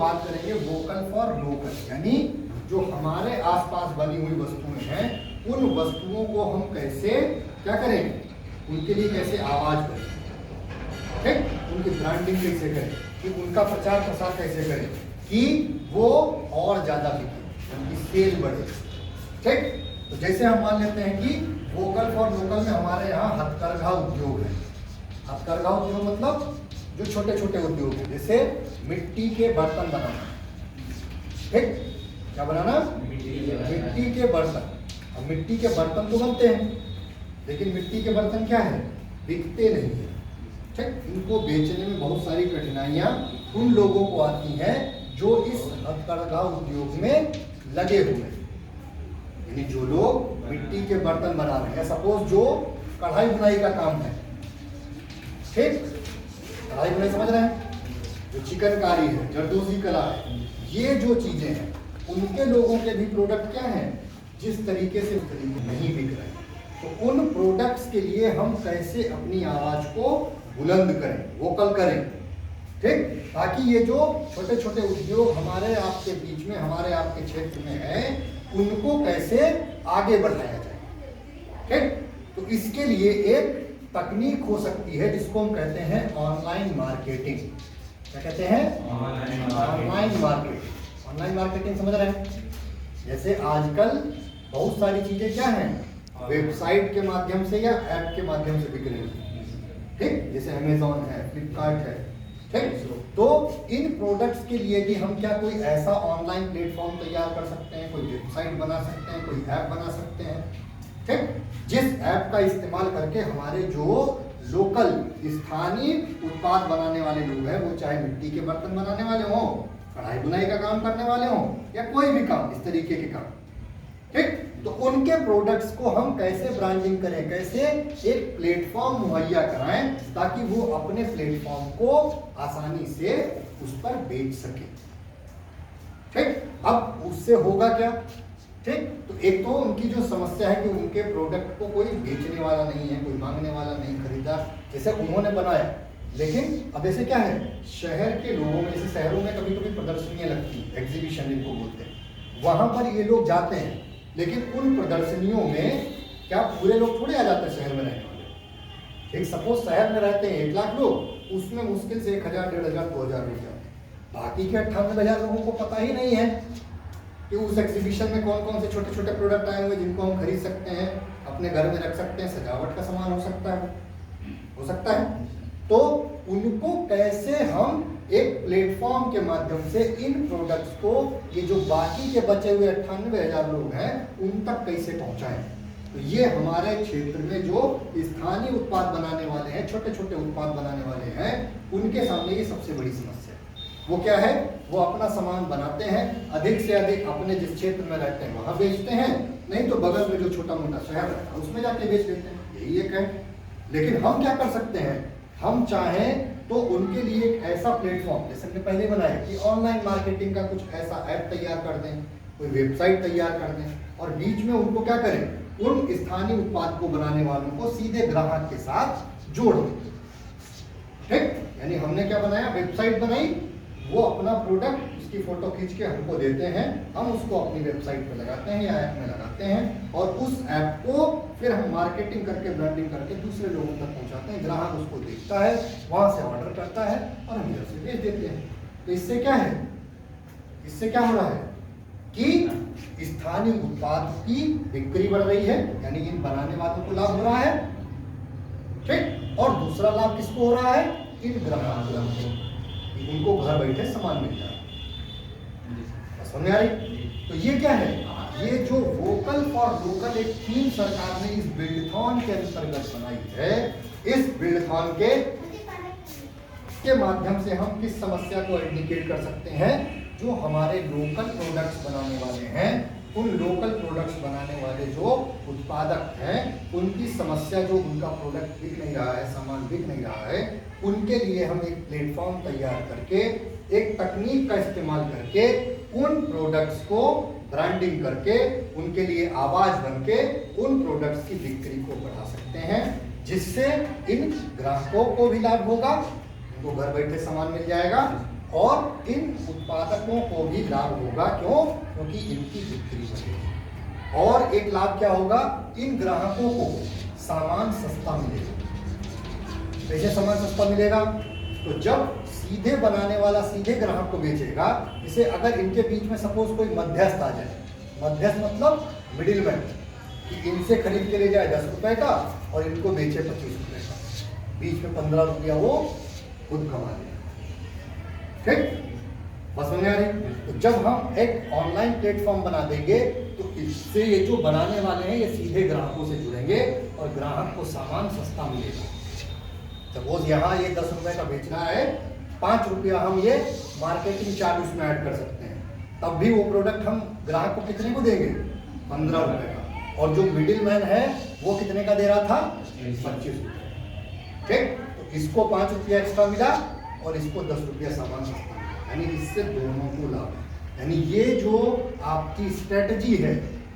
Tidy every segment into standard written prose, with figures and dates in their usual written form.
बात करेंगे vocal for local, यानी जो हमारे आसपास बनी हुई वस्तुएं हैं उन वस्तुओं को हम कैसे क्या करें, उनके लिए कैसे आवाज करें, ठीक, उनकी ब्रांडिंग कैसे करें, कि उनका प्रचार प्रसार कैसे करें कि वो और ज्यादा बिके, उनकी सेल बढ़े। ठीक, तो जैसे हम मान लेते हैं कि वोकल फॉर लोकल में हमारे यहाँ हथकरघा उद्योग है। हथकरघा उद्योग मतलब जो छोटे छोटे उद्योग हैं, जैसे मिट्टी के बर्तन बनाना, ठीक, क्या बनाना, मिट्टी के बर्तन। अब मिट्टी के बर्तन तो बनते हैं, लेकिन मिट्टी के बर्तन क्या है, बिकते नहीं है। ठीक, इनको बेचने में बहुत सारी कठिनाइयां उन लोगों को आती हैं जो इस हथकरघा उद्योग में लगे हुए हैं, यानी जो लोग मिट्टी के बर्तन बना रहे हैं। सपोज जो कढ़ाई बुनाई का काम है, ठीक, कढ़ाई बुनाई समझ रहे हैं, जो चिकनकारी है, जरदोजी कला है, ये जो चीजें हैं उनके लोगों के भी प्रोडक्ट क्या हैं, जिस तरीके से उस तरीके नहीं बिक रहे। तो उन प्रोडक्ट्स के लिए हम कैसे अपनी आवाज को बुलंद करें, वोकल करें, ठीक, ताकि ये जो छोटे छोटे उद्योग हमारे आपके बीच में, हमारे आपके क्षेत्र में है, उनको कैसे आगे बढ़ाया जाए। ठीक, तो इसके लिए एक तकनीक हो सकती है जिसको हम कहते हैं ऑनलाइन मार्केटिंग। क्या कहते हैं, ऑनलाइन मार्केटिंग। ऑनलाइन मार्केटिंग समझ रहे हैं, जैसे आजकल बहुत सारी चीजें क्या हैं, वेबसाइट के माध्यम से या ऐप के माध्यम से बिक रही है, ठीक, जैसे अमेजॉन है, फ्लिपकार्ट है, ठीक। तो इन प्रोडक्ट्स के लिए भी हम क्या कोई ऐसा ऑनलाइन प्लेटफॉर्म तैयार कर सकते हैं, कोई वेबसाइट बना सकते हैं, कोई ऐप बना सकते हैं, ठीक, जिस ऐप का इस्तेमाल करके हमारे जो लोकल स्थानीय उत्पाद बनाने वाले लोग हैं, वो चाहे मिट्टी के बर्तन बनाने वाले हों, कढ़ाई बुनाई का काम करने वाले हों, या कोई भी काम इस तरीके के काम, ठीक, तो उनके प्रोडक्ट्स को हम कैसे ब्रांडिंग करें, कैसे एक प्लेटफॉर्म मुहैया कराएं ताकि वो अपने प्लेटफॉर्म को आसानी से उस पर बेच सके। ठीक, अब उससे होगा क्या, ठीक, तो एक तो उनकी जो समस्या है कि उनके प्रोडक्ट को कोई बेचने वाला नहीं है, कोई मांगने वाला नहीं, खरीदार, जैसे उन्होंने बनाया। लेकिन अब ऐसे क्या है, शहर के लोगों में, जैसे शहरों में कभी कभी प्रदर्शनियां लगती हैं, एग्जीबिशन इनको बोलते हैं, वहां पर ये लोग जाते हैं, लेकिन उन प्रदर्शनियों में क्या पूरे लोग थोड़े आ जाते हैं शहर में रहने वाले। एक सपोज शहर में रहते हैं 1 लाख लोग, उसमें मुश्किल से 1000, 1500, 2000 लोग जाते हैं। बाकी के 98,000 लोगों को पता ही नहीं है कि उस एग्जीबिशन में कौन कौन से छोटे छोटे प्रोडक्ट आए हुए जिनको हम खरीद सकते हैं, अपने घर में रख सकते हैं, सजावट का सामान हो सकता है। तो उनको कैसे हम एक प्लेटफॉर्म के माध्यम से इन प्रोडक्ट्स को, ये जो बाकी के बचे हुए 98,000 लोग हैं, उन तक कैसे पहुंचाएं। तो ये हमारे क्षेत्र में जो स्थानीय उत्पाद बनाने वाले हैं, छोटे छोटे उत्पाद बनाने वाले हैं, उनके सामने ये सबसे बड़ी समस्या है। वो क्या है, वो अपना सामान बनाते हैं, अधिक से अधिक अपने जिस क्षेत्र में रहते हैं वहां बेचते हैं, नहीं तो बगल में जो छोटा मोटा शहर है उसमें जाके बेच देते हैं, यही एक है। लेकिन हम क्या कर सकते हैं, हम चाहें तो उनके लिए एक ऐसा प्लेटफॉर्म, जैसे हमने पहले बनाया कि ऑनलाइन मार्केटिंग का कुछ ऐसा ऐप तैयार कर दें, कोई वेबसाइट तैयार कर दें, और बीच में उनको क्या करें, उन स्थानीय उत्पाद को बनाने वालों को सीधे ग्राहक के साथ जोड़ दें। ठीक, यानी हमने क्या बनाया, वेबसाइट बनाई, वो अपना प्रोडक्ट, उसकी फोटो खींच के हमको देते हैं, हम उसको अपनी वेबसाइट पे लगाते हैं या ऐप में लगाते हैं, और उस ऐप को फिर हम मार्केटिंग करके, ब्रांडिंग करके दूसरे लोगों तक पहुंचाते हैं। ग्राहक उसको देखता है, वहां से ऑर्डर करता है और हम इधर से बेच देते हैं। तो इससे क्या है, इससे क्या हो रहा है कि स्थानीय उत्पाद की बिक्री बढ़ रही है, यानी इन बनाने वालों को लाभ हो रहा है, ठीक, और दूसरा लाभ किसको हो रहा है, इन ग्राहकों को, उनको घर बैठे सामान मिल रहा है। समझ आ रही? तो ये क्या है, ये जो वोकल फॉर लोकल एक थीम सरकार ने इस बिल्डथॉन के अंतर्गत बनाई है, इस बिल्डथॉन के माध्यम से हम किस समस्या को इंडिकेट कर सकते हैं, जो हमारे लोकल प्रोडक्ट्स बनाने वाले हैं, उन लोकल प्रोडक्ट्स बनाने वाले जो उत्पादक हैं, उनकी समस्या, जो उनका प्रोडक्ट बिक नहीं रहा है, सामान बिक नहीं रहा है, उनके लिए हम एक प्लेटफॉर्म तैयार करके, एक तकनीक का इस्तेमाल करके, उन प्रोडक्ट्स को ब्रांडिंग करके, उनके लिए आवाज बन के उन प्रोडक्ट्स की बिक्री को बढ़ा सकते हैं, जिससे इन ग्राहकों को भी लाभ होगा, उनको घर बैठे सामान मिल जाएगा, और इन उत्पादकों को भी लाभ होगा। क्यों? क्योंकि इनकी बिक्री बढ़ेगी। और एक लाभ क्या होगा, इन ग्राहकों को सामान सस्ता मिलेगा। कैसे सामान सस्ता मिलेगा? तो जब सीधे बनाने वाला सीधे ग्राहक को बेचेगा, इसे अगर इनके बीच में सपोज कोई मध्यस्थ आ जाए, मध्यस्थ मतलब मिडिलमैन, कि इनसे खरीद के ले जाए 10 रुपए का और इनको बेचे 25 रुपए का, बीच में 15 रुपया वो खुद कमा ले। ठीक, बस समझ आ रही? तो जब हम एक ऑनलाइन प्लेटफॉर्म बना देंगे तो इससे ये जो बनाने वाले हैं ये सीधे ग्राहकों से जुड़ेंगे और ग्राहक को सामान सस्ता मिलेगा। सपोज यहाँ ये 10 रुपए का बेचना है, 5 रुपया हम ये मार्केटिंग चार्ज उसमें ऐड कर सकते हैं, तब भी वो प्रोडक्ट हम ग्राहक को कितने को देंगे? 15 रुपए का। और जो मिडिल मैन है वो कितने का दे रहा था? 25 रुपये। ठीक, तो इसको 5 रुपया एक्स्ट्रा मिला और इसको 10 रुपया सामान सस्ता मिला, यानी इससे दोनों को लाभ है। यानी ये जो आपकी स्ट्रेटजी है,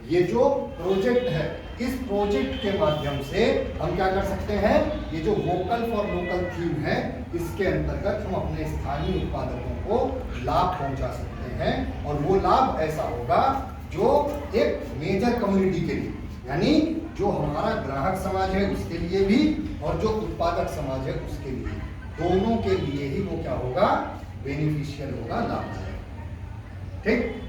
ये जो प्रोजेक्ट है, इस प्रोजेक्ट के माध्यम से हम क्या कर सकते हैं, ये जो वोकल फॉर लोकल थीम है, इसके अंतर्गत हम अपने स्थानीय उत्पादकों को लाभ पहुंचा सकते हैं। और वो लाभ ऐसा होगा जो एक मेजर कम्युनिटी के लिए, यानी जो हमारा ग्राहक समाज है उसके लिए भी और जो उत्पादक समाज है उसके लिए, दोनों के लिए ही वो क्या होगा? बेनिफिशियल होगा, लाभदायक। ठीक।